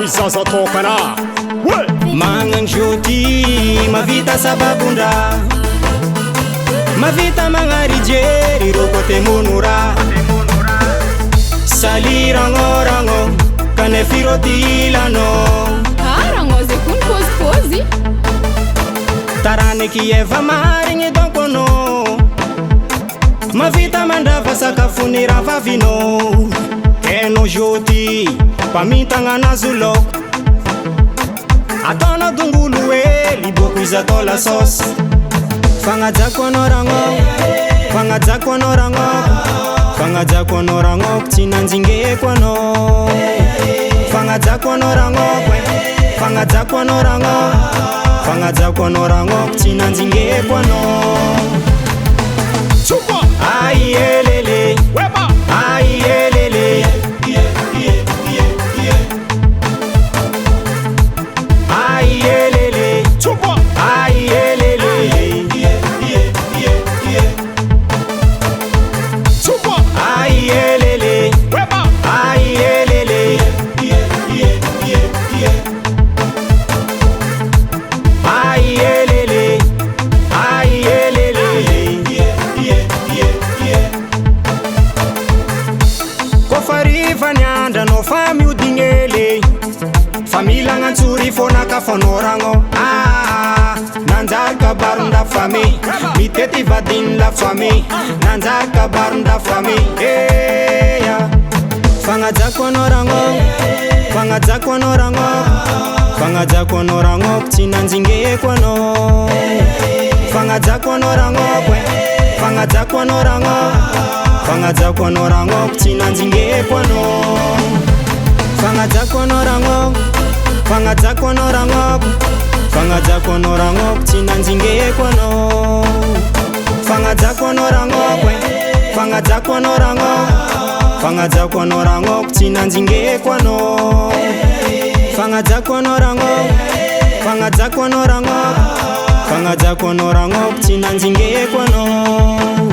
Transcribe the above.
Wizaza tokana Mangan joti mavita sababundra mavita mangarijeri rokote munura sali rango rango kane firotilano rango ze kun kozi tarane kieva maringi donkono mavita mandava sakafunira vavino eno joti pamintanga na zulok atona dungulu liboku izatola sos fanga jakwa rango fanga jakwa rango fanga jakwa rango tina nzinge kwano fanga jakwa rango fanga jakwa rango fanga jakwa rango tina nzinge kwano chupa ai elele weba ai elele chupa chupa weba kofari fanyanda no fami udingele famila ngansuri fona ka fonorango nanzar ka barunda fami miteti vadin la fami nanzar ka barunda fami ya fanga jakwa norango fanga jakwa norango fanga jakwa norango tina nzinge kwano fanga jakwa norango fanga jakwa norango fanga jakwa norango tina nzinge kwano fanga jakwa norango fanga jakwa norango fanga jakwa norango tina nzinge kwano fanga jakwa norango fanga jakwa norango fanga jakwa norango tina nzinge kwano fanga jakwa norango fanga jakwa norango fanga jakwa norango tina nzinge kwano